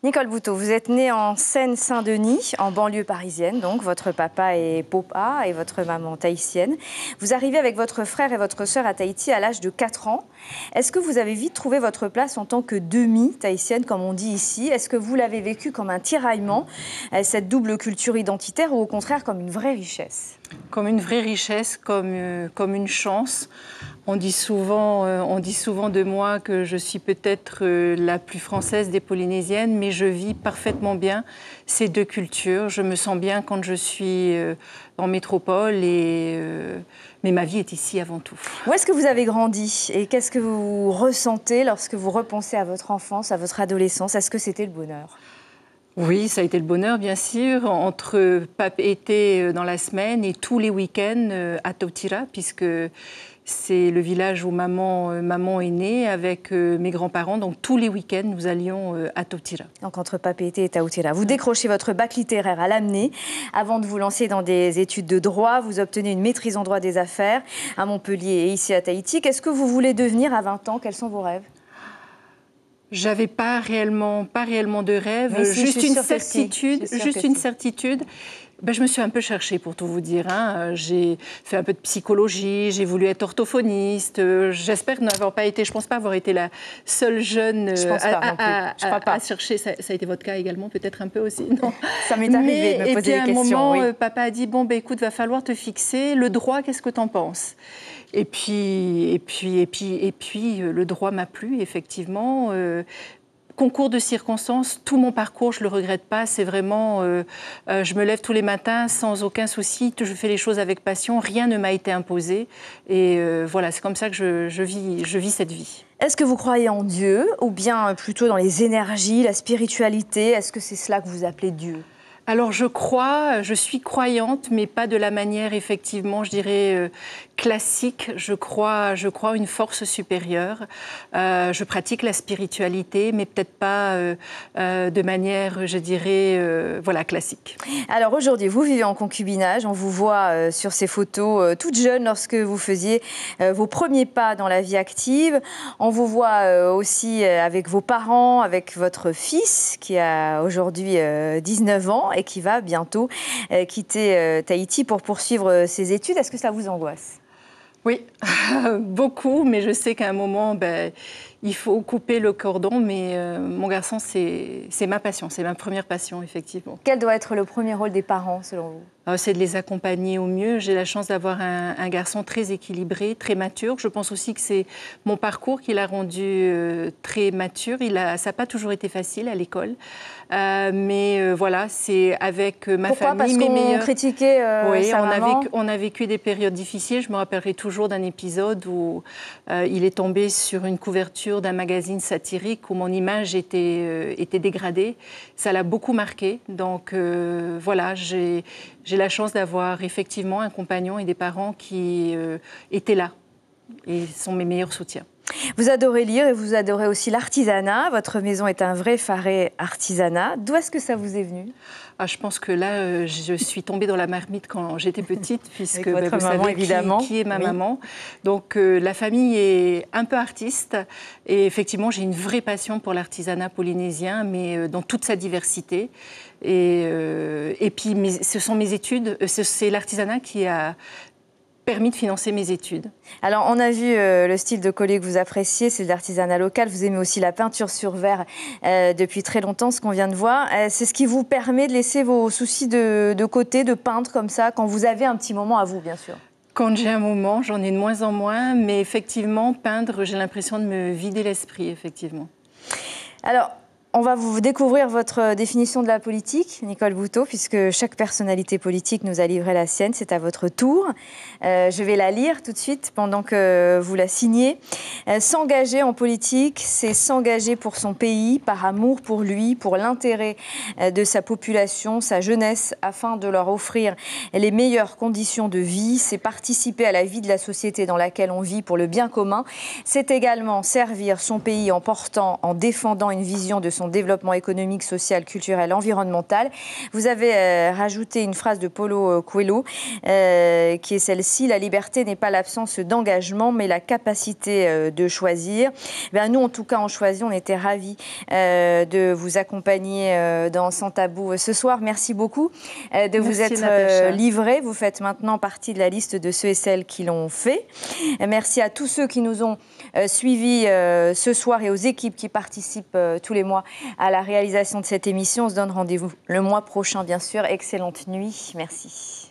Nicole Bouteau, vous êtes née en Seine-Saint-Denis, en banlieue parisienne, donc votre papa est Popa et votre maman tahitienne. Vous arrivez avec votre frère et votre sœur à Tahiti à l'âge de 4 ans. Est-ce que vous avez vite trouvé votre place en tant que demi-tahitienne, comme on dit ici? Est-ce que vous l'avez vécu comme un tiraillement, cette double culture identitaire, ou au contraire comme une vraie richesse? Comme une vraie richesse, comme une chance. On dit souvent de moi que je suis peut-être la plus française des Polynésiennes, mais je vis parfaitement bien ces deux cultures. Je me sens bien quand je suis en métropole, mais ma vie est ici avant tout. Où est-ce que vous avez grandi et qu'est-ce que vous ressentez lorsque vous repensez à votre enfance, à votre adolescence? Est-ce que c'était le bonheur? Oui, ça a été le bonheur, bien sûr, entre été dans la semaine et tous les week-ends à Tautira, puisque c'est le village où maman est née avec mes grands-parents. Donc tous les week-ends, nous allions à Tautira. Donc entre Papeete et Tautira. Vous décrochez votre bac littéraire à l'Amné. Avant de vous lancer dans des études de droit, vous obtenez une maîtrise en droit des affaires à Montpellier et ici à Tahiti. Qu'est-ce que vous voulez devenir à 20 ans? Quels sont vos rêves? J'avais pas réellement de rêve, si, juste une certitude. Ben, je me suis un peu cherchée, pour tout vous dire. Hein. J'ai fait un peu de psychologie, j'ai voulu être orthophoniste. J'espère n'avoir pas été, je pense pas avoir été la seule jeune à chercher. Ça a été votre cas également, peut-être un peu aussi, non? Ça m'est arrivé de me poser des questions. Et puis à un moment, papa a dit, bon, ben, écoute, va falloir te fixer. Le droit, qu'est-ce que tu en penses? Et puis, le droit m'a plu, effectivement. Concours de circonstances, tout mon parcours, je ne le regrette pas. C'est vraiment, je me lève tous les matins sans aucun souci. Je fais les choses avec passion. Rien ne m'a été imposé. Et voilà, c'est comme ça que je vis cette vie. Est-ce que vous croyez en Dieu ou bien plutôt dans les énergies, la spiritualité? Est-ce que c'est cela que vous appelez Dieu? Alors je suis croyante, mais pas de la manière, effectivement, je dirais, classique. Je crois en une force supérieure. Je pratique la spiritualité, mais peut-être pas de manière, je dirais, voilà, classique. Alors aujourd'hui, vous vivez en concubinage. On vous voit sur ces photos toute jeune lorsque vous faisiez vos premiers pas dans la vie active. On vous voit aussi avec vos parents, avec votre fils qui a aujourd'hui 19 ans et qui va bientôt quitter Tahiti pour poursuivre ses études. Est-ce que ça vous angoisse? Oui, beaucoup, mais je sais qu'à un moment, il faut couper le cordon. Mais mon garçon, c'est ma passion, c'est ma première passion, effectivement. Quel doit être le premier rôle des parents, selon vous? C'est de les accompagner au mieux. J'ai la chance d'avoir un garçon très équilibré, très mature. Je pense aussi que c'est mon parcours qui l'a rendu très mature. Ça n'a pas toujours été facile à l'école. Mais voilà, c'est avec ma famille, mes meilleurs... Pourquoi? Parce qu'on critiquait sa maman. On a vécu des périodes difficiles. Je me rappellerai toujours d'un épisode où il est tombé sur une couverture d'un magazine satirique où mon image était dégradée. Ça l'a beaucoup marqué. Donc voilà, j'ai la chance d'avoir effectivement un compagnon et des parents qui étaient là et sont mes meilleurs soutiens. Vous adorez lire et vous adorez aussi l'artisanat. Votre maison est un vrai faré artisanat. D'où est-ce que ça vous est venu? Je pense que là, je suis tombée dans la marmite quand j'étais petite, puisque votre vous maman, savez évidemment. Qui est ma maman. Donc la famille est un peu artiste. Et effectivement, j'ai une vraie passion pour l'artisanat polynésien, mais dans toute sa diversité. Et puis, ce sont mes études, c'est l'artisanat qui a permis de financer mes études. Alors, on a vu le style de collier que vous appréciez, c'est de l'artisanat local. Vous aimez aussi la peinture sur verre depuis très longtemps, ce qu'on vient de voir. C'est ce qui vous permet de laisser vos soucis de côté, de peindre comme ça, quand vous avez un petit moment à vous, bien sûr? Quand j'ai un moment, j'en ai de moins en moins, mais effectivement, peindre, j'ai l'impression de me vider l'esprit, effectivement. Alors, on va vous découvrir votre définition de la politique, Nicole Bouteau, puisque chaque personnalité politique nous a livré la sienne. C'est à votre tour. Je vais la lire tout de suite pendant que vous la signez. S'engager en politique, c'est s'engager pour son pays, par amour pour lui, pour l'intérêt de sa population, sa jeunesse, afin de leur offrir les meilleures conditions de vie. C'est participer à la vie de la société dans laquelle on vit pour le bien commun. C'est également servir son pays en portant, en défendant une vision de son développement économique, social, culturel, environnemental. Vous avez rajouté une phrase de Paulo Coelho qui est celle-ci: la liberté n'est pas l'absence d'engagement, mais la capacité de choisir. Nous, en tout cas, en Choisis, on était ravis de vous accompagner dans Sans Tabou ce soir. Merci beaucoup de vous être livré. Vous faites maintenant partie de la liste de ceux et celles qui l'ont fait. Merci à tous ceux qui nous ont suivis ce soir et aux équipes qui participent tous les mois à la réalisation de cette émission. On se donne rendez-vous le mois prochain, bien sûr. Excellente nuit. Merci.